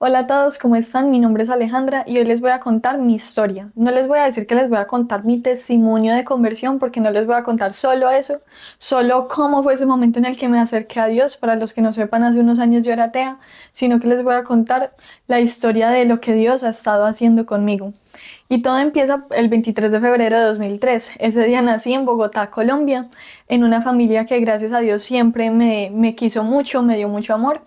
Hola a todos, ¿cómo están? Mi nombre es Alejandra y hoy les voy a contar mi historia. No les voy a decir que les voy a contar mi testimonio de conversión porque no les voy a contar solo eso, solo cómo fue ese momento en el que me acerqué a Dios. Para los que no sepan, hace unos años yo era atea, sino que les voy a contar la historia de lo que Dios ha estado haciendo conmigo. Y todo empieza el 23 de febrero de 2003. Ese día nací en Bogotá, Colombia, en una familia que gracias a Dios siempre me quiso mucho, me dio mucho amor.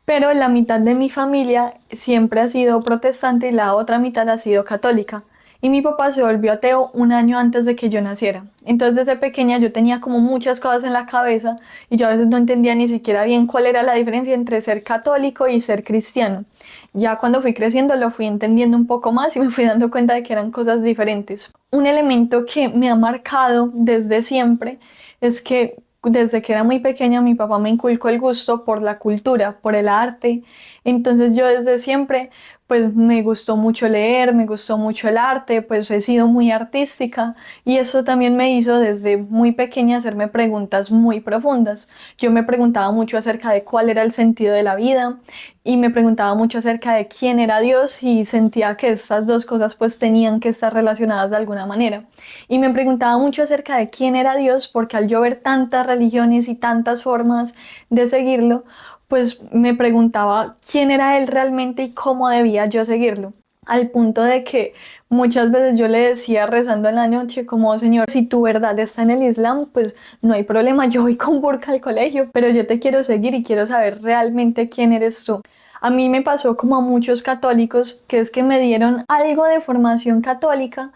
Pero la mitad de mi familia siempre ha sido protestante y la otra mitad ha sido católica. Y mi papá se volvió ateo un año antes de que yo naciera. Entonces desde pequeña yo tenía como muchas cosas en la cabeza y yo a veces no entendía ni siquiera bien cuál era la diferencia entre ser católico y ser cristiano. Ya cuando fui creciendo lo fui entendiendo un poco más y me fui dando cuenta de que eran cosas diferentes. Un elemento que me ha marcado desde siempre es que desde que era muy pequeña mi papá me inculcó el gusto por la cultura, por el arte. Entonces yo desde siempre pues me gustó mucho leer, me gustó mucho el arte, pues he sido muy artística y eso también me hizo desde muy pequeña hacerme preguntas muy profundas. Yo me preguntaba mucho acerca de cuál era el sentido de la vida y me preguntaba mucho acerca de quién era Dios y sentía que estas dos cosas pues tenían que estar relacionadas de alguna manera. Y me preguntaba mucho acerca de quién era Dios porque al yo ver tantas religiones y tantas formas de seguirlo, pues me preguntaba quién era Él realmente y cómo debía yo seguirlo. Al punto de que muchas veces yo le decía rezando en la noche como, Señor, si tu verdad está en el Islam, pues no hay problema, yo voy con burka al colegio, pero yo te quiero seguir y quiero saber realmente quién eres tú. A mí me pasó como a muchos católicos, que es que me dieron algo de formación católica,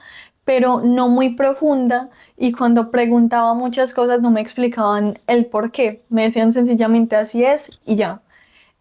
pero no muy profunda, y cuando preguntaba muchas cosas no me explicaban el por qué. Me decían sencillamente así es y ya.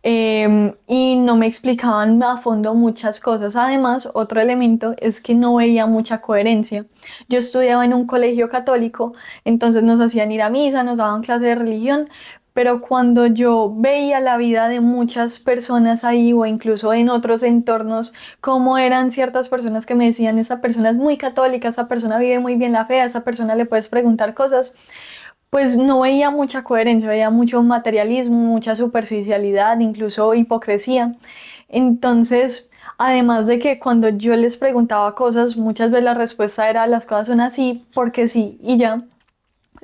Y no me explicaban a fondo muchas cosas. Además, otro elemento es que no veía mucha coherencia. Yo estudiaba en un colegio católico, entonces nos hacían ir a misa, nos daban clase de religión, pero cuando yo veía la vida de muchas personas ahí o incluso en otros entornos, cómo eran ciertas personas que me decían, esta persona es muy católica, esta persona vive muy bien la fe, a esta persona le puedes preguntar cosas, pues no veía mucha coherencia, veía mucho materialismo, mucha superficialidad, incluso hipocresía. Entonces, además de que cuando yo les preguntaba cosas, muchas veces la respuesta era las cosas son así porque sí y ya.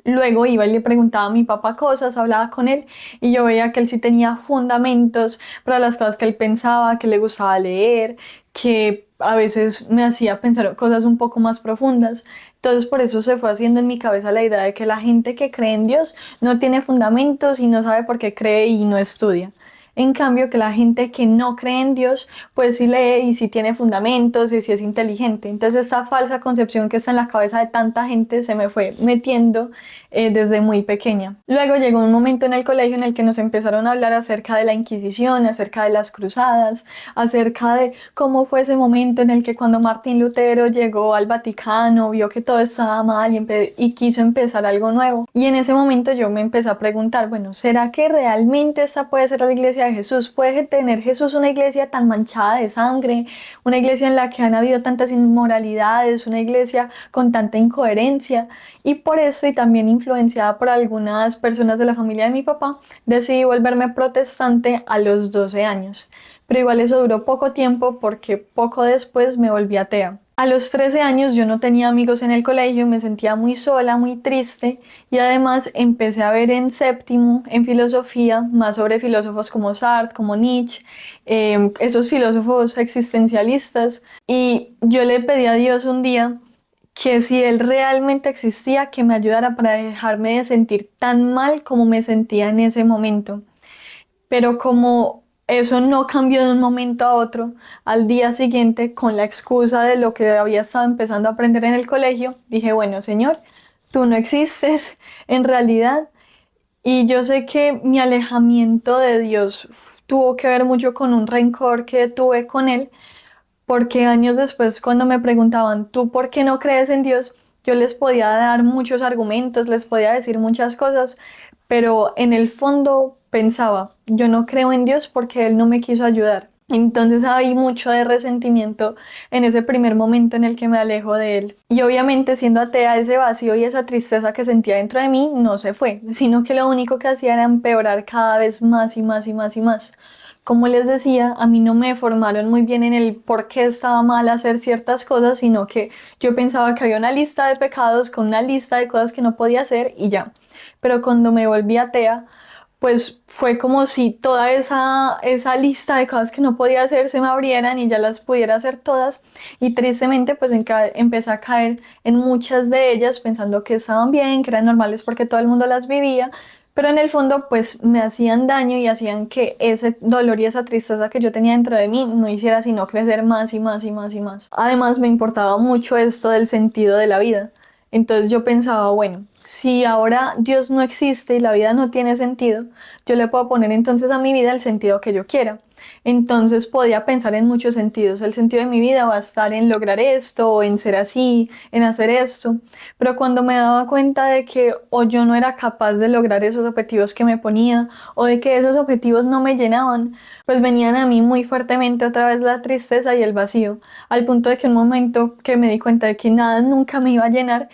Luego iba y le preguntaba a mi papá cosas, hablaba con él y yo veía que él sí tenía fundamentos para las cosas que él pensaba, que le gustaba leer, que a veces me hacía pensar cosas un poco más profundas. Entonces por eso se fue haciendo en mi cabeza la idea de que la gente que cree en Dios no tiene fundamentos y no sabe por qué cree y no estudia. En cambio, que la gente que no cree en Dios, pues sí lee y sí tiene fundamentos y sí es inteligente. Entonces esta falsa concepción que está en la cabeza de tanta gente se me fue metiendo desde muy pequeña. Luego llegó un momento en el colegio en el que nos empezaron a hablar acerca de la Inquisición, acerca de las cruzadas, acerca de cómo fue ese momento en el que cuando Martín Lutero llegó al Vaticano, vio que todo estaba mal y quiso empezar algo nuevo. Y en ese momento yo me empecé a preguntar, bueno, ¿será que realmente esta puede ser la iglesia de Jesús? ¿Puede tener Jesús una iglesia tan manchada de sangre? Una iglesia en la que han habido tantas inmoralidades, una iglesia con tanta incoherencia. Y por eso, y también influenciada por algunas personas de la familia de mi papá, decidí volverme protestante a los 12 años. Pero igual eso duró poco tiempo porque poco después me volví atea. A los 13 años yo no tenía amigos en el colegio, me sentía muy sola, muy triste y además empecé a ver en séptimo, en filosofía, más sobre filósofos como Sartre, como Nietzsche, esos filósofos existencialistas, y yo le pedí a Dios un día que si Él realmente existía, que me ayudara para dejarme de sentir tan mal como me sentía en ese momento. Pero como eso no cambió de un momento a otro, al día siguiente, con la excusa de lo que había estado empezando a aprender en el colegio, dije, bueno, Señor, tú no existes en realidad. Y yo sé que mi alejamiento de Dios tuvo que ver mucho con un rencor que tuve con Él, porque años después, cuando me preguntaban, ¿tú por qué no crees en Dios? Yo les podía dar muchos argumentos, les podía decir muchas cosas, pero en el fondo pensaba, yo no creo en Dios porque Él no me quiso ayudar. Entonces hay mucho de resentimiento en ese primer momento en el que me alejo de él. Y obviamente siendo atea, ese vacío y esa tristeza que sentía dentro de mí no se fue, sino que lo único que hacía era empeorar cada vez más y más y más y más. Como les decía, a mí no me formaron muy bien en el por qué estaba mal hacer ciertas cosas, sino que yo pensaba que había una lista de pecados con una lista de cosas que no podía hacer y ya. Pero cuando me volví atea, pues fue como si toda esa lista de cosas que no podía hacer se me abrieran y ya las pudiera hacer todas. Y tristemente pues empecé a caer en muchas de ellas pensando que estaban bien, que eran normales porque todo el mundo las vivía, pero en el fondo pues me hacían daño y hacían que ese dolor y esa tristeza que yo tenía dentro de mí no hiciera sino crecer más y más y más y más. Además me importaba mucho esto del sentido de la vida. Entonces yo pensaba, bueno, si ahora Dios no existe y la vida no tiene sentido, yo le puedo poner entonces a mi vida el sentido que yo quiera. Entonces podía pensar en muchos sentidos. El sentido de mi vida va a estar en lograr esto, o en ser así, en hacer esto. Pero cuando me daba cuenta de que o yo no era capaz de lograr esos objetivos que me ponía, o de que esos objetivos no me llenaban, pues venían a mí muy fuertemente otra vez la tristeza y el vacío, al punto de que un momento que me di cuenta de que nada nunca me iba a llenar,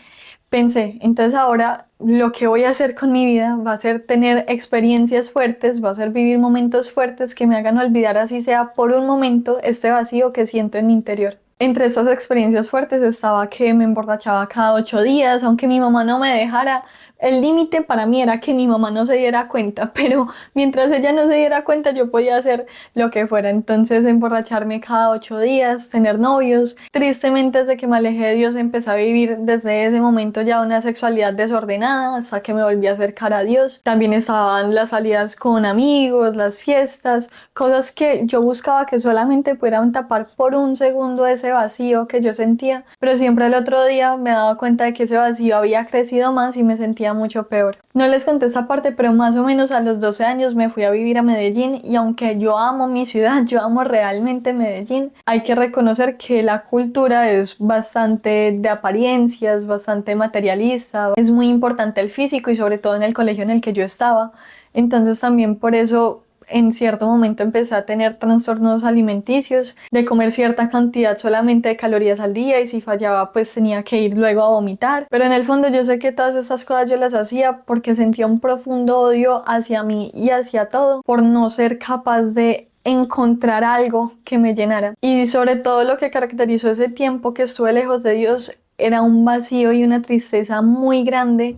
pensé, entonces ahora lo que voy a hacer con mi vida va a ser tener experiencias fuertes, va a ser vivir momentos fuertes que me hagan olvidar, así sea por un momento, este vacío que siento en mi interior. Entre estas experiencias fuertes estaba que me emborrachaba cada 8 días, aunque mi mamá no me dejara. El límite para mí era que mi mamá no se diera cuenta, pero mientras ella no se diera cuenta yo podía hacer lo que fuera. Entonces emborracharme cada 8 días, tener novios. Tristemente desde que me alejé de Dios empecé a vivir desde ese momento ya una sexualidad desordenada hasta que me volví a acercar a Dios. También estaban las salidas con amigos, las fiestas, cosas que yo buscaba que solamente pudieran tapar por un segundo ese vacío que yo sentía, pero siempre el otro día me daba cuenta de que ese vacío había crecido más y me sentía mucho peor. No les conté esta parte, pero más o menos a los 12 años me fui a vivir a Medellín y aunque yo amo mi ciudad, yo amo realmente Medellín, hay que reconocer que la cultura es bastante de apariencias, bastante materialista, es muy importante el físico y sobre todo en el colegio en el que yo estaba. Entonces también por eso en cierto momento empecé a tener trastornos alimenticios, de comer cierta cantidad solamente de calorías al día y si fallaba pues tenía que ir luego a vomitar. Pero en el fondo yo sé que todas estas cosas yo las hacía porque sentía un profundo odio hacia mí y hacia todo por no ser capaz de encontrar algo que me llenara. Y sobre todo lo que caracterizó ese tiempo que estuve lejos de Dios era un vacío y una tristeza muy grande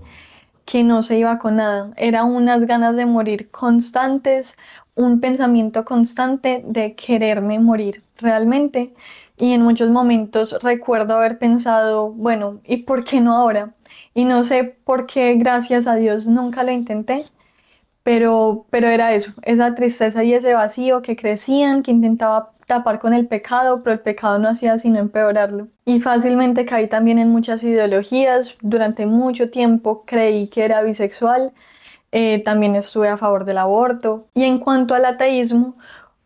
que no se iba con nada. Era unas ganas de morir constantes, un pensamiento constante de quererme morir realmente. Y en muchos momentos recuerdo haber pensado, bueno, ¿y por qué no ahora? Y no sé por qué, gracias a Dios, nunca lo intenté, pero era eso, esa tristeza y ese vacío que crecían, que intentaba tapar con el pecado, pero el pecado no hacía sino empeorarlo. Y fácilmente caí también en muchas ideologías, durante mucho tiempo creí que era bisexual, también estuve a favor del aborto. Y en cuanto al ateísmo,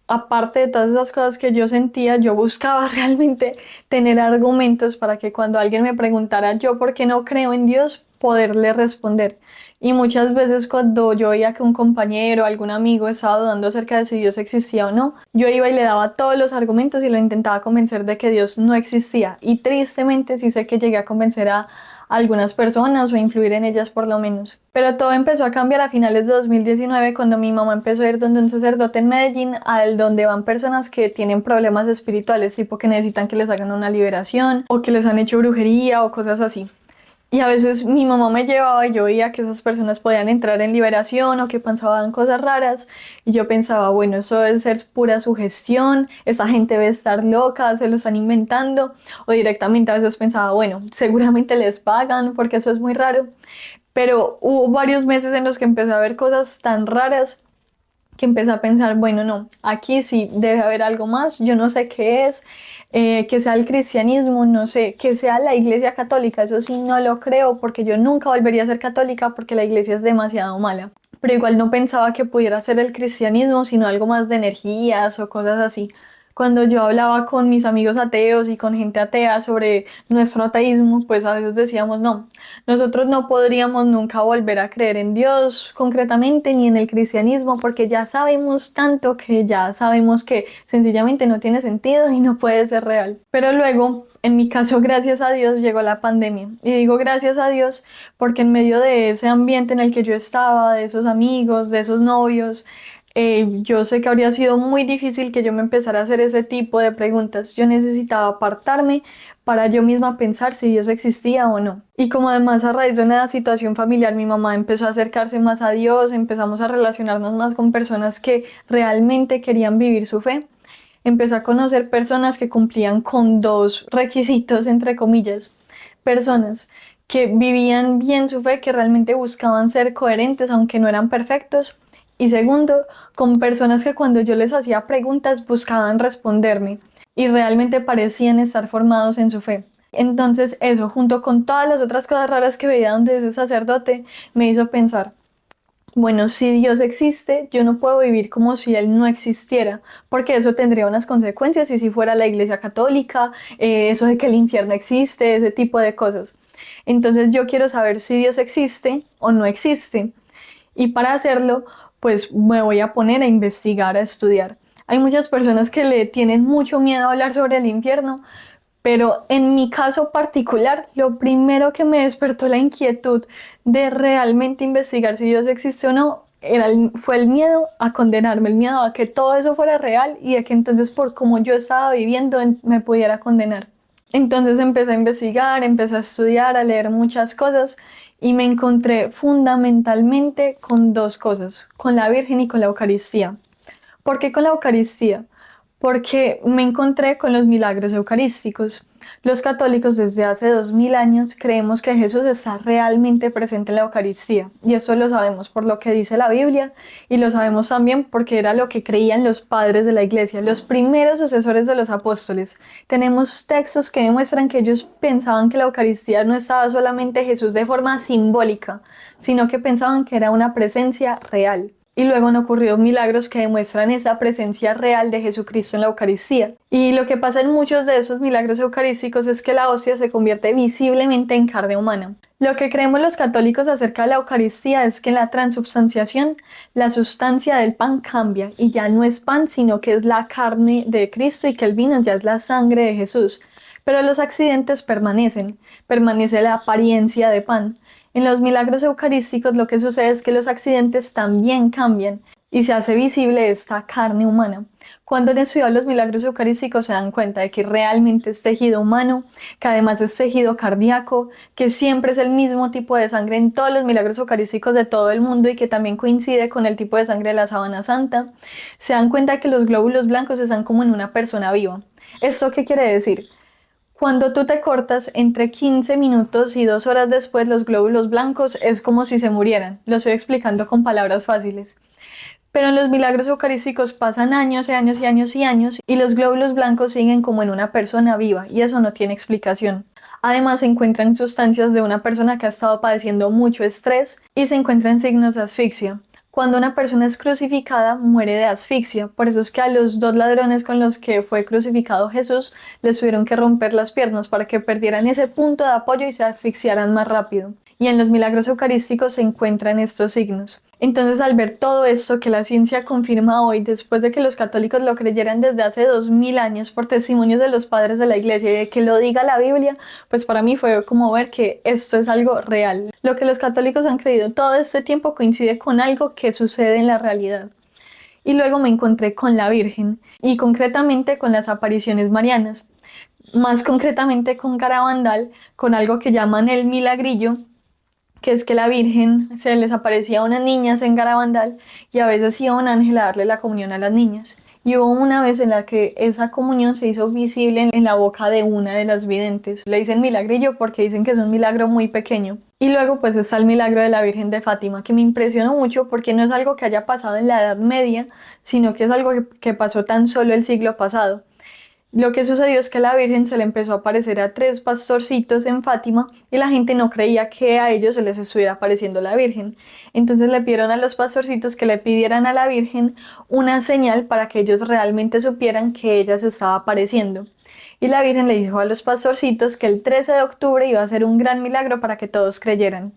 aparte de todas esas cosas que yo sentía, yo buscaba realmente tener argumentos para que cuando alguien me preguntara yo por qué no creo en Dios, poderle responder. Y muchas veces cuando yo veía que un compañero o algún amigo estaba dudando acerca de si Dios existía o no, yo iba y le daba todos los argumentos y lo intentaba convencer de que Dios no existía. Y tristemente sí sé que llegué a convencer a algunas personas o influir en ellas por lo menos. Pero todo empezó a cambiar a finales de 2019 cuando mi mamá empezó a ir donde un sacerdote en Medellín, al donde van personas que tienen problemas espirituales, tipo que necesitan que les hagan una liberación o que les han hecho brujería o cosas así. Y a veces mi mamá me llevaba y yo veía que esas personas podían entrar en liberación o que pensaban cosas raras y yo pensaba, bueno, eso debe ser pura sugestión, esa gente debe estar loca, se lo están inventando o directamente a veces pensaba, bueno, seguramente les pagan porque eso es muy raro. Pero hubo varios meses en los que empecé a ver cosas tan raras que empecé a pensar, bueno, no, aquí sí debe haber algo más, yo no sé qué es, que sea el cristianismo, no sé, que sea la iglesia católica, eso sí no lo creo porque yo nunca volvería a ser católica porque la iglesia es demasiado mala. Pero igual no pensaba que pudiera ser el cristianismo, sino algo más de energías o cosas así. Cuando yo hablaba con mis amigos ateos y con gente atea sobre nuestro ateísmo, pues a veces decíamos, no, nosotros no podríamos nunca volver a creer en Dios concretamente ni en el cristianismo porque ya sabemos tanto que ya sabemos que sencillamente no tiene sentido y no puede ser real. Pero luego, en mi caso, gracias a Dios, llegó la pandemia. Y digo gracias a Dios porque en medio de ese ambiente en el que yo estaba, de esos amigos, de esos novios, yo sé que habría sido muy difícil que yo me empezara a hacer ese tipo de preguntas. Yo necesitaba apartarme para yo misma pensar si Dios existía o no. Y como además a raíz de una situación familiar, mi mamá empezó a acercarse más a Dios, empezamos a relacionarnos más con personas que realmente querían vivir su fe. Empecé a conocer personas que cumplían con dos requisitos, entre comillas, personas que vivían bien su fe, que realmente buscaban ser coherentes, aunque no eran perfectos. Y segundo, con personas que cuando yo les hacía preguntas buscaban responderme y realmente parecían estar formados en su fe. Entonces eso, junto con todas las otras cosas raras que veía donde ese sacerdote, me hizo pensar, bueno, si Dios existe, yo no puedo vivir como si Él no existiera, porque eso tendría unas consecuencias y si fuera la Iglesia Católica, eso de que el infierno existe, ese tipo de cosas. Entonces yo quiero saber si Dios existe o no existe. Y para hacerlo, pues me voy a poner a investigar, a estudiar. Hay muchas personas que le tienen mucho miedo a hablar sobre el infierno, pero en mi caso particular, lo primero que me despertó la inquietud de realmente investigar si Dios existe o no, fue el miedo a condenarme, el miedo a que todo eso fuera real y de que entonces por cómo yo estaba viviendo me pudiera condenar. Entonces empecé a investigar, empecé a estudiar, a leer muchas cosas y me encontré fundamentalmente con dos cosas, con la Virgen y con la Eucaristía. ¿Por qué con la Eucaristía? Porque me encontré con los milagros eucarísticos. Los católicos desde hace 2000 años creemos que Jesús está realmente presente en la Eucaristía y eso lo sabemos por lo que dice la Biblia y lo sabemos también porque era lo que creían los padres de la Iglesia, los primeros sucesores de los apóstoles. Tenemos textos que demuestran que ellos pensaban que la Eucaristía no estaba solamente Jesús de forma simbólica, sino que pensaban que era una presencia real. Y luego han ocurrido milagros que demuestran esa presencia real de Jesucristo en la Eucaristía. Y lo que pasa en muchos de esos milagros eucarísticos es que la hostia se convierte visiblemente en carne humana. Lo que creemos los católicos acerca de la Eucaristía es que en la transubstanciación la sustancia del pan cambia y ya no es pan, sino que es la carne de Cristo y que el vino ya es la sangre de Jesús. Pero los accidentes permanecen, permanece la apariencia de pan. En los milagros eucarísticos lo que sucede es que los accidentes también cambian y se hace visible esta carne humana. Cuando han estudiado los milagros eucarísticos se dan cuenta de que realmente es tejido humano, que además es tejido cardíaco, que siempre es el mismo tipo de sangre en todos los milagros eucarísticos de todo el mundo y que también coincide con el tipo de sangre de la sábana santa. Se dan cuenta de que los glóbulos blancos están como en una persona viva. ¿Esto qué quiere decir? Cuando tú te cortas, entre 15 minutos y 2 horas después, los glóbulos blancos es como si se murieran. Lo estoy explicando con palabras fáciles. Pero en los milagros eucarísticos pasan años y años y años y años y los glóbulos blancos siguen como en una persona viva y eso no tiene explicación. Además se encuentran sustancias de una persona que ha estado padeciendo mucho estrés y se encuentran signos de asfixia. Cuando una persona es crucificada, muere de asfixia. Por eso es que a los dos ladrones con los que fue crucificado Jesús les tuvieron que romper las piernas para que perdieran ese punto de apoyo y se asfixiaran más rápido. Y en los milagros eucarísticos se encuentran estos signos. Entonces, al ver todo esto que la ciencia confirma hoy, después de que los católicos lo creyeran desde hace 2000 años por testimonios de los padres de la iglesia y de que lo diga la Biblia, pues para mí fue como ver que esto es algo real. Lo que los católicos han creído todo este tiempo coincide con algo que sucede en la realidad. Y luego me encontré con la Virgen y concretamente con las apariciones marianas, más concretamente con Garabandal, con algo que llaman el milagrillo, que es que la Virgen se les aparecía a unas niñas en Garabandal y a veces iba un ángel a darle la comunión a las niñas. Y hubo una vez en la que esa comunión se hizo visible en la boca de una de las videntes. Le dicen milagrillo porque dicen que es un milagro muy pequeño. Y luego pues está el milagro de la Virgen de Fátima, que me impresionó mucho porque no es algo que haya pasado en la Edad Media, sino que es algo que pasó tan solo el siglo pasado. Lo que sucedió es que la Virgen se le empezó a aparecer a tres pastorcitos en Fátima y la gente no creía que a ellos se les estuviera apareciendo la Virgen. Entonces le pidieron a los pastorcitos que le pidieran a la Virgen una señal para que ellos realmente supieran que ella se estaba apareciendo. Y la Virgen le dijo a los pastorcitos que el 13 de octubre iba a ser un gran milagro para que todos creyeran.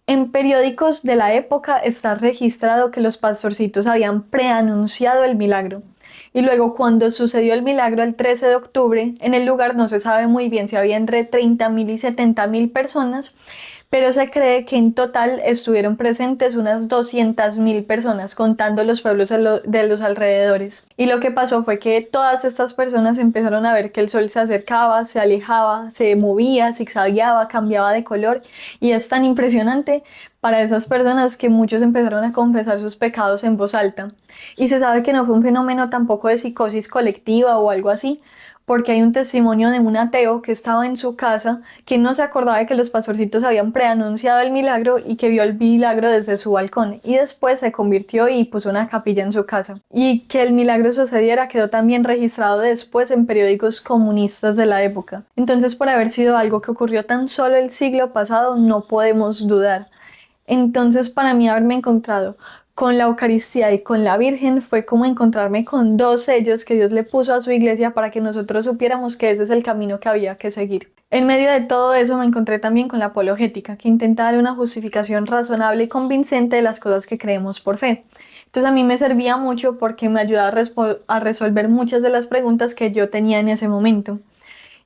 En periódicos de la época está registrado que los pastorcitos habían preanunciado el milagro. Y luego, cuando sucedió el milagro el 13 de octubre, en el lugar no se sabe muy bien si había entre 30.000 y 70.000 personas, pero se cree que en total estuvieron presentes unas 200.000 personas, contando los pueblos de los alrededores. Y lo que pasó fue que todas estas personas empezaron a ver que el sol se acercaba, se alejaba, se movía, zigzagueaba, cambiaba de color, y es tan impresionante para esas personas que muchos empezaron a confesar sus pecados en voz alta. Y se sabe que no fue un fenómeno tampoco de psicosis colectiva o algo así, porque hay un testimonio de un ateo que estaba en su casa, que no se acordaba de que los pastorcitos habían preanunciado el milagro y que vio el milagro desde su balcón, y después se convirtió y puso una capilla en su casa. Y que el milagro sucediera quedó también registrado después en periódicos comunistas de la época. Entonces, por haber sido algo que ocurrió tan solo el siglo pasado, no podemos dudar. Entonces, para mí haberme encontrado con la Eucaristía y con la Virgen fue como encontrarme con dos sellos que Dios le puso a su iglesia para que nosotros supiéramos que ese es el camino que había que seguir. En medio de todo eso me encontré también con la apologética, que intenta dar una justificación razonable y convincente de las cosas que creemos por fe. Entonces a mí me servía mucho porque me ayudaba a resolver muchas de las preguntas que yo tenía en ese momento.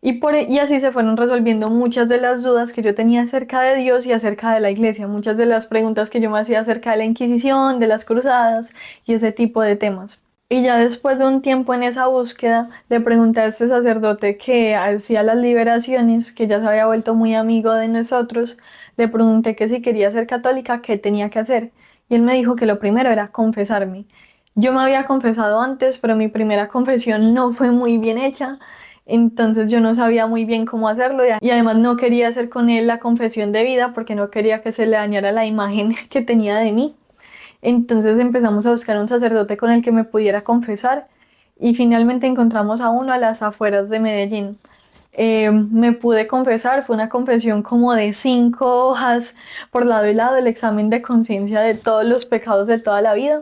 Y así se fueron resolviendo muchas de las dudas que yo tenía acerca de Dios y acerca de la iglesia, muchas de las preguntas que yo me hacía acerca de la Inquisición, de las cruzadas y ese tipo de temas. Y ya después de un tiempo en esa búsqueda, le pregunté a este sacerdote que hacía las liberaciones, que ya se había vuelto muy amigo de nosotros, le pregunté que si quería ser católica, qué tenía que hacer. Y él me dijo que lo primero era confesarme. Yo me había confesado antes, pero mi primera confesión no fue muy bien hecha. Entonces yo no sabía muy bien cómo hacerlo y además no quería hacer con él la confesión de vida porque no quería que se le dañara la imagen que tenía de mí. Entonces empezamos a buscar un sacerdote con el que me pudiera confesar y finalmente encontramos a uno a las afueras de Medellín. Me pude confesar, fue una confesión como de 5 hojas por lado y lado, el examen de conciencia de todos los pecados de toda la vida.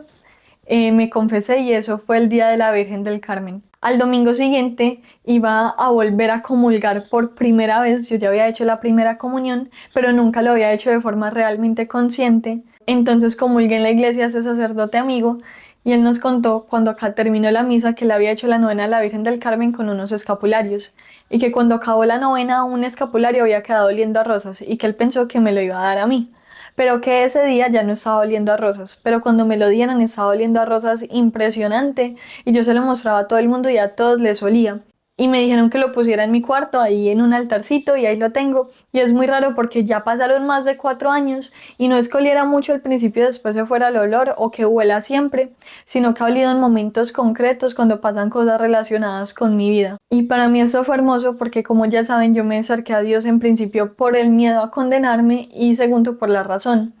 Me confesé y eso fue el día de la Virgen del Carmen. Al domingo siguiente iba a volver a comulgar por primera vez. Yo ya había hecho la primera comunión, pero nunca lo había hecho de forma realmente consciente. Entonces comulgué en la iglesia a ese sacerdote amigo y él nos contó cuando acá terminó la misa que le había hecho la novena a la Virgen del Carmen con unos escapularios y que cuando acabó la novena un escapulario había quedado oliendo a rosas y que él pensó que me lo iba a dar a mí, pero que ese día ya no estaba oliendo a rosas, pero cuando me lo dieron estaba oliendo a rosas impresionante y yo se lo mostraba a todo el mundo y a todos les olía. Y me dijeron que lo pusiera en mi cuarto, ahí en un altarcito, y ahí lo tengo. Y es muy raro porque ya pasaron más de 4 años y no es que oliera mucho al principio y después se fuera el olor o que huela siempre, sino que ha olido en momentos concretos cuando pasan cosas relacionadas con mi vida. Y para mí eso fue hermoso porque, como ya saben, yo me acerqué a Dios en principio por el miedo a condenarme y segundo por la razón.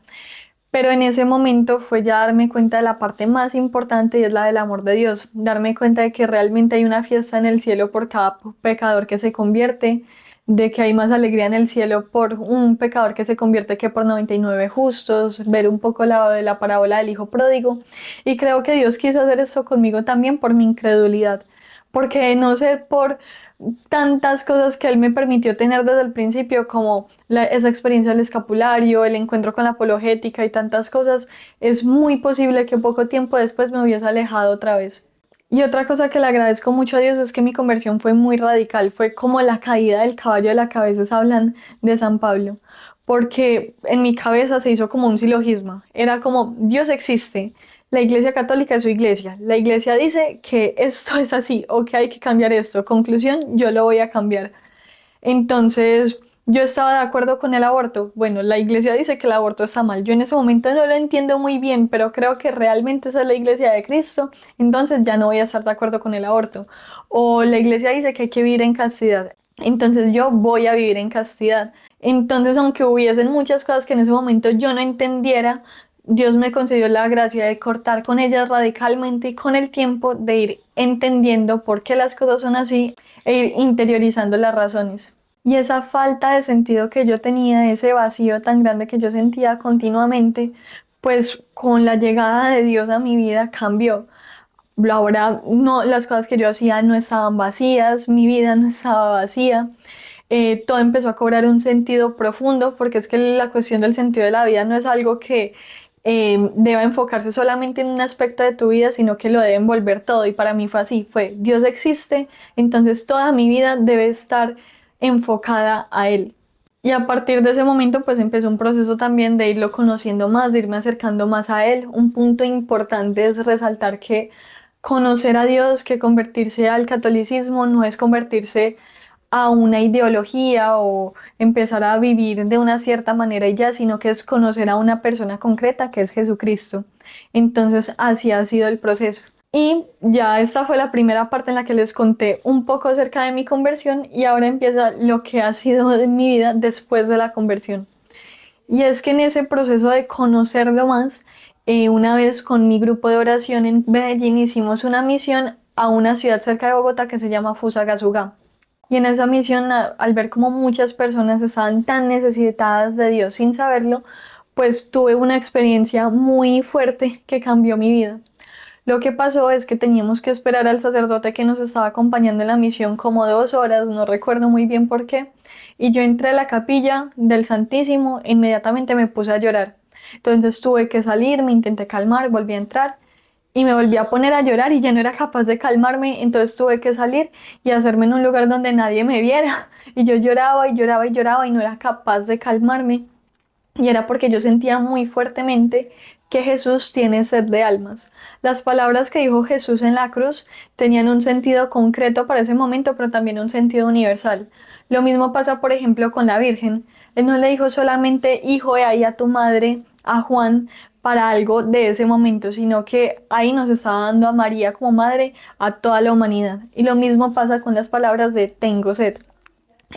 Pero en ese momento fue ya darme cuenta de la parte más importante y es la del amor de Dios, darme cuenta de que realmente hay una fiesta en el cielo por cada pecador que se convierte, de que hay más alegría en el cielo por un pecador que se convierte que por 99 justos, ver un poco la de la parábola del hijo pródigo. Y creo que Dios quiso hacer esto conmigo también por mi incredulidad, porque no sé, por tantas cosas que él me permitió tener desde el principio, como esa experiencia del escapulario, el encuentro con la apologética y tantas cosas, es muy posible que poco tiempo después me hubiese alejado otra vez. Y otra cosa que le agradezco mucho a Dios es que mi conversión fue muy radical, fue como la caída del caballo de la cabeza, hablan de San Pablo, porque en mi cabeza se hizo como un silogismo, era como Dios existe, la Iglesia Católica es su iglesia. La iglesia dice que esto es así o que hay que cambiar esto. Conclusión, yo lo voy a cambiar. Entonces, yo estaba de acuerdo con el aborto. Bueno, la iglesia dice que el aborto está mal. Yo en ese momento no lo entiendo muy bien, pero creo que realmente esa es la iglesia de Cristo. Entonces ya no voy a estar de acuerdo con el aborto. O la iglesia dice que hay que vivir en castidad. Entonces yo voy a vivir en castidad. Entonces, aunque hubiesen muchas cosas que en ese momento yo no entendiera, Dios me concedió la gracia de cortar con ellas radicalmente y con el tiempo de ir entendiendo por qué las cosas son así e ir interiorizando las razones. Y esa falta de sentido que yo tenía, ese vacío tan grande que yo sentía continuamente, pues con la llegada de Dios a mi vida cambió. Ahora no, las cosas que yo hacía no estaban vacías, mi vida no estaba vacía. Todo empezó a cobrar un sentido profundo, porque es que la cuestión del sentido de la vida no es algo que deba enfocarse solamente en un aspecto de tu vida, sino que lo debe envolver todo. Y para mí fue así, fue Dios existe, entonces toda mi vida debe estar enfocada a Él. Y a partir de ese momento pues empezó un proceso también de irlo conociendo más, de irme acercando más a Él. Un punto importante es resaltar que conocer a Dios, que convertirse al catolicismo no es convertirse a una ideología o empezar a vivir de una cierta manera y ya, sino que es conocer a una persona concreta que es Jesucristo. Entonces así ha sido el proceso. Y ya esta fue la primera parte en la que les conté un poco acerca de mi conversión y ahora empieza lo que ha sido de mi vida después de la conversión. Y es que en ese proceso de conocerlo más, una vez con mi grupo de oración en Medellín hicimos una misión a una ciudad cerca de Bogotá que se llama Fusagasugá. Y en esa misión, al ver cómo muchas personas estaban tan necesitadas de Dios sin saberlo, pues tuve una experiencia muy fuerte que cambió mi vida. Lo que pasó es que teníamos que esperar al sacerdote que nos estaba acompañando en la misión como 2 horas, no recuerdo muy bien por qué, y yo entré a la capilla del Santísimo e inmediatamente me puse a llorar. Entonces tuve que salir, me intenté calmar, volví a entrar y me volví a poner a llorar y ya no era capaz de calmarme, entonces tuve que salir y hacerme en un lugar donde nadie me viera. Y yo lloraba y lloraba y lloraba y no era capaz de calmarme. Y era porque yo sentía muy fuertemente que Jesús tiene sed de almas. Las palabras que dijo Jesús en la cruz tenían un sentido concreto para ese momento, pero también un sentido universal. Lo mismo pasa, por ejemplo, con la Virgen. Él no le dijo solamente, hijo, de ahí a tu madre, a Juan, para algo de ese momento, sino que ahí nos estaba dando a María como madre a toda la humanidad. Y lo mismo pasa con las palabras de tengo sed.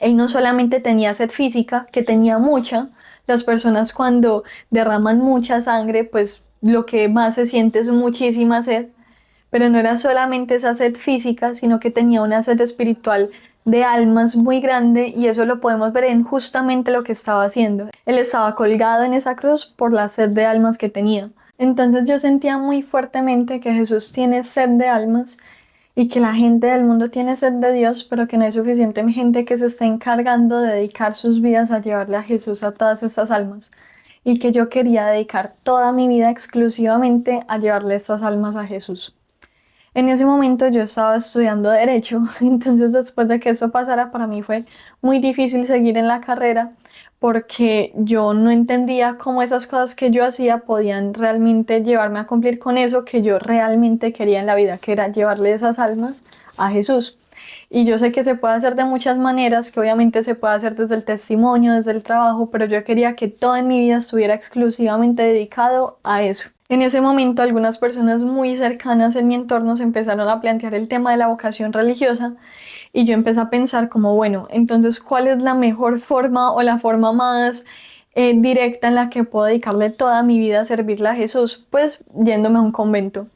Él no solamente tenía sed física, que tenía mucha. Las personas cuando derraman mucha sangre, pues lo que más se siente es muchísima sed, pero no era solamente esa sed física, sino que tenía una sed espiritual de almas muy grande y eso lo podemos ver en justamente lo que estaba haciendo. Él estaba colgado en esa cruz por la sed de almas que tenía. Entonces yo sentía muy fuertemente que Jesús tiene sed de almas y que la gente del mundo tiene sed de Dios, pero que no hay suficiente gente que se esté encargando de dedicar sus vidas a llevarle a Jesús a todas estas almas. Y que yo quería dedicar toda mi vida exclusivamente a llevarle estas almas a Jesús. En ese momento yo estaba estudiando derecho, entonces después de que eso pasara para mí fue muy difícil seguir en la carrera porque yo no entendía cómo esas cosas que yo hacía podían realmente llevarme a cumplir con eso que yo realmente quería en la vida, que era llevarle esas almas a Jesús. Y yo sé que se puede hacer de muchas maneras, que obviamente se puede hacer desde el testimonio, desde el trabajo, pero yo quería que todo en mi vida estuviera exclusivamente dedicado a eso. En ese momento, algunas personas muy cercanas en mi entorno se empezaron a plantear el tema de la vocación religiosa y yo empecé a pensar como, bueno, entonces, ¿cuál es la mejor forma o la forma más directa en la que puedo dedicarle toda mi vida a servirle a Jesús? Pues yéndome a un convento.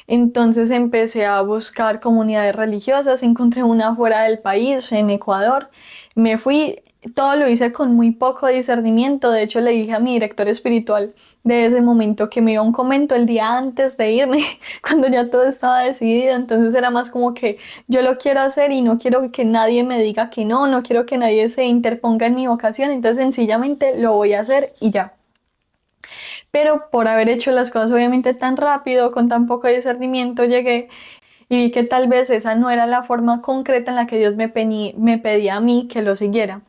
Entonces empecé a buscar comunidades religiosas, encontré una fuera del país, en Ecuador. Me fui, todo lo hice con muy poco discernimiento. De hecho, le dije a mi director espiritual de ese momento que me iba a un convento el día antes de irme, cuando ya todo estaba decidido. Entonces era más como que yo lo quiero hacer y no quiero que nadie me diga que no, no quiero que nadie se interponga en mi vocación. Entonces sencillamente lo voy a hacer y ya. Pero por haber hecho las cosas obviamente tan rápido, con tan poco discernimiento, llegué y vi que tal vez esa no era la forma concreta en la que Dios me pedía a mí que lo siguiera.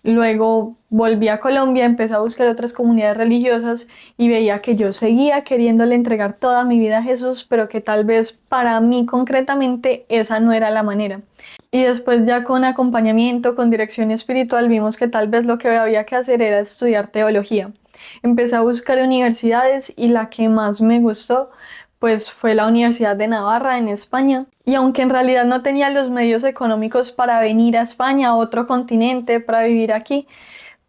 Luego volví a Colombia, empecé a buscar otras comunidades religiosas y veía que yo seguía queriéndole entregar toda mi vida a Jesús, pero que tal vez para mí concretamente esa no era la manera. Y después ya con acompañamiento, con dirección espiritual, vimos que tal vez lo que había que hacer era estudiar teología. Empecé a buscar universidades y la que más me gustó pues fue la Universidad de Navarra en España. Y aunque en realidad no tenía los medios económicos para venir a España, a otro continente, para vivir aquí,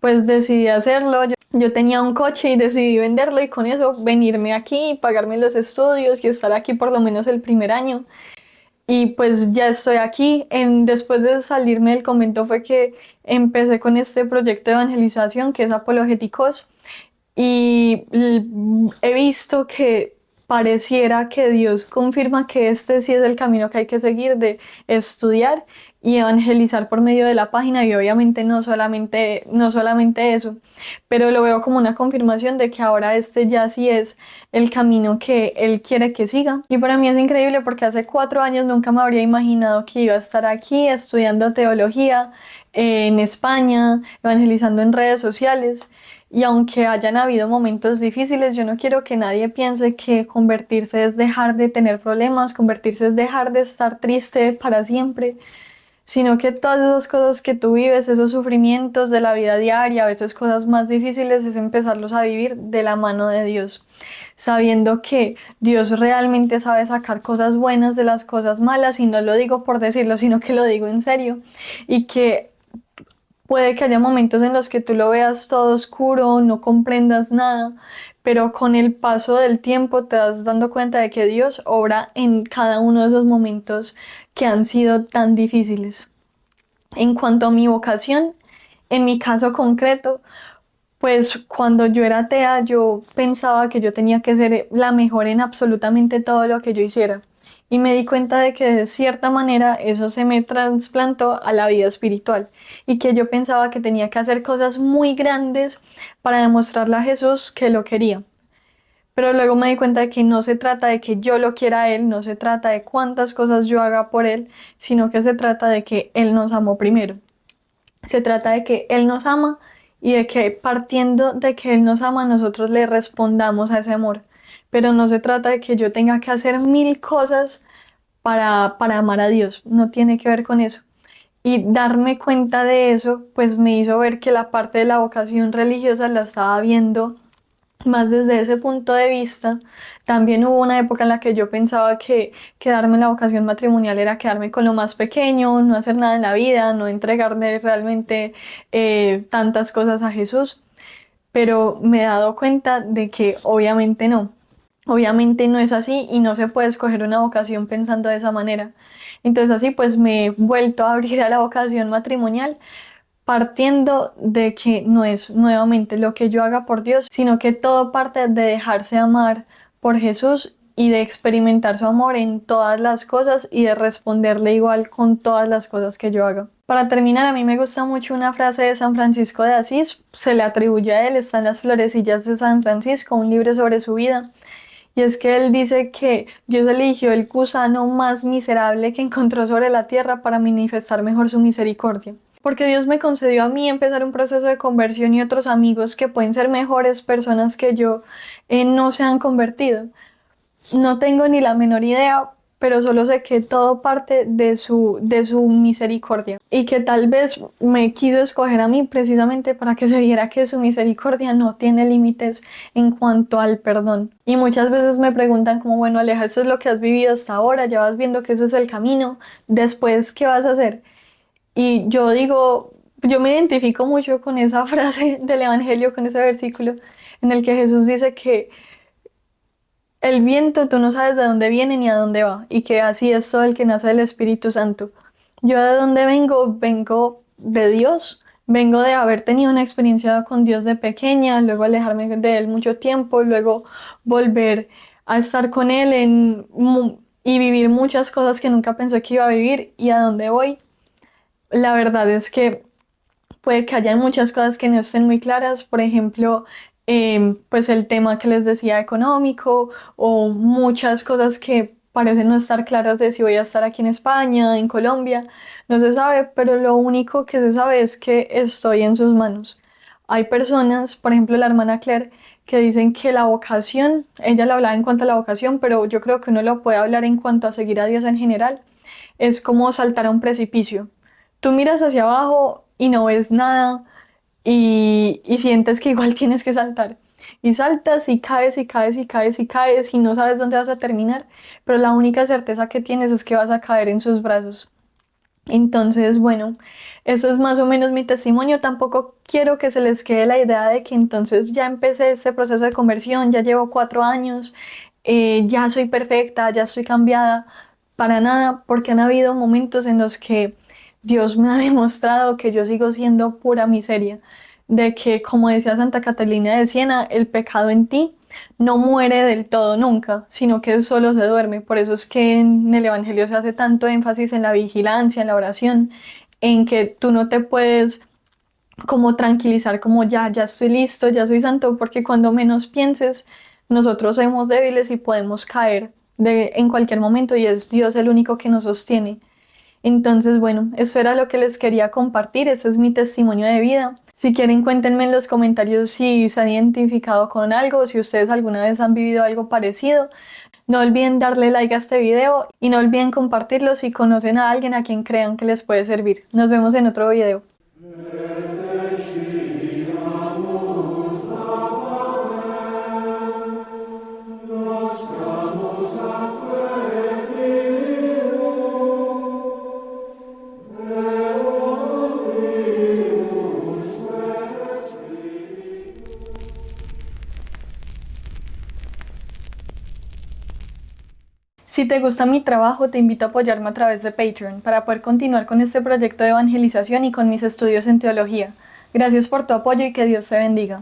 pues decidí hacerlo. Yo tenía un coche y decidí venderlo y con eso venirme aquí, pagarme los estudios y estar aquí por lo menos el primer año. Y pues ya estoy aquí. Después de salirme del convento fue que empecé con este proyecto de evangelización que es Apologéticos y he visto que pareciera que Dios confirma que este sí es el camino que hay que seguir de estudiar y evangelizar por medio de la página y obviamente no solamente eso, pero lo veo como una confirmación de que ahora este ya sí es el camino que Él quiere que siga. Y para mí es increíble porque hace 4 años nunca me habría imaginado que iba a estar aquí estudiando teología en España, evangelizando en redes sociales. Y aunque hayan habido momentos difíciles, yo no quiero que nadie piense que convertirse es dejar de tener problemas, convertirse es dejar de estar triste para siempre, sino que todas esas cosas que tú vives, esos sufrimientos de la vida diaria, a veces cosas más difíciles, es empezarlos a vivir de la mano de Dios, sabiendo que Dios realmente sabe sacar cosas buenas de las cosas malas, y no lo digo por decirlo, sino que lo digo en serio, y que puede que haya momentos en los que tú lo veas todo oscuro, no comprendas nada, pero con el paso del tiempo te vas dando cuenta de que Dios obra en cada uno de esos momentos que han sido tan difíciles. En cuanto a mi vocación, en mi caso concreto, pues cuando yo era atea, yo pensaba que yo tenía que ser la mejor en absolutamente todo lo que yo hiciera. Y me di cuenta de que de cierta manera eso se me trasplantó a la vida espiritual y que yo pensaba que tenía que hacer cosas muy grandes para demostrarle a Jesús que lo quería. Pero luego me di cuenta de que no se trata de que yo lo quiera a Él, no se trata de cuántas cosas yo haga por Él, sino que se trata de que Él nos amó primero. Se trata de que Él nos ama y de que partiendo de que Él nos ama, nosotros le respondamos a ese amor. Pero no se trata de que yo tenga que hacer mil cosas para amar a Dios, no tiene que ver con eso. Y darme cuenta de eso, pues me hizo ver que la parte de la vocación religiosa la estaba viendo más desde ese punto de vista. También hubo una época en la que yo pensaba que quedarme en la vocación matrimonial era quedarme con lo más pequeño, no hacer nada en la vida, no entregarle realmente tantas cosas a Jesús, pero me he dado cuenta de que obviamente no es así y no se puede escoger una vocación pensando de esa manera. Entonces así pues me he vuelto a abrir a la vocación matrimonial partiendo de que no es nuevamente lo que yo haga por Dios, sino que todo parte de dejarse amar por Jesús y de experimentar su amor en todas las cosas y de responderle igual con todas las cosas que yo haga. Para terminar, a mí me gusta mucho una frase de San Francisco de Asís, se le atribuye a él, está en las florecillas de San Francisco, un libro sobre su vida. Y es que él dice que Dios eligió el gusano más miserable que encontró sobre la tierra para manifestar mejor su misericordia. Porque Dios me concedió a mí empezar un proceso de conversión y otros amigos que pueden ser mejores personas que yo no se han convertido. No tengo ni la menor idea, pero solo sé que todo parte de su misericordia y que tal vez me quiso escoger a mí precisamente para que se viera que su misericordia no tiene límites en cuanto al perdón. Y muchas veces me preguntan como, bueno, Aleja, eso es lo que has vivido hasta ahora, ya vas viendo que ese es el camino, después, ¿qué vas a hacer? Y yo digo, yo me identifico mucho con esa frase del Evangelio, con ese versículo en el que Jesús dice que el viento tú no sabes de dónde viene ni a dónde va, y que así es todo el que nace del Espíritu Santo. Yo de dónde vengo, vengo de Dios, vengo de haber tenido una experiencia con Dios de pequeña, luego alejarme de Él mucho tiempo, luego volver a estar con Él y vivir muchas cosas que nunca pensé que iba a vivir. ¿Y a dónde voy? La verdad es que puede que haya muchas cosas que no estén muy claras, por ejemplo, pues el tema que les decía económico o muchas cosas que parecen no estar claras de si voy a estar aquí en España, en Colombia, no se sabe, pero lo único que se sabe es que estoy en sus manos. Hay personas, por ejemplo la hermana Claire, que dicen que la vocación, ella lo hablaba en cuanto a la vocación, pero yo creo que uno lo puede hablar en cuanto a seguir a Dios en general, es como saltar a un precipicio. Tú miras hacia abajo y no ves nada y sientes que igual tienes que saltar. Y saltas y caes y caes y caes y caes y no sabes dónde vas a terminar, pero la única certeza que tienes es que vas a caer en sus brazos. Entonces, bueno, eso es más o menos mi testimonio. Tampoco quiero que se les quede la idea de que entonces ya empecé este proceso de conversión, ya llevo 4 años, ya soy perfecta, ya estoy cambiada. Para nada, porque han habido momentos en los que Dios me ha demostrado que yo sigo siendo pura miseria, de que, como decía Santa Catalina de Siena, el pecado en ti no muere del todo nunca, sino que solo se duerme. Por eso es que en el Evangelio se hace tanto énfasis en la vigilancia, en la oración, en que tú no te puedes como tranquilizar, como ya estoy listo, ya soy santo, porque cuando menos pienses, nosotros somos débiles y podemos caer en cualquier momento y es Dios el único que nos sostiene. Entonces, bueno, eso era lo que les quería compartir, ese es mi testimonio de vida. Si quieren, cuéntenme en los comentarios si se han identificado con algo, si ustedes alguna vez han vivido algo parecido. No olviden darle like a este video y no olviden compartirlo si conocen a alguien a quien crean que les puede servir. Nos vemos en otro video. Si te gusta mi trabajo, te invito a apoyarme a través de Patreon para poder continuar con este proyecto de evangelización y con mis estudios en teología. Gracias por tu apoyo y que Dios te bendiga.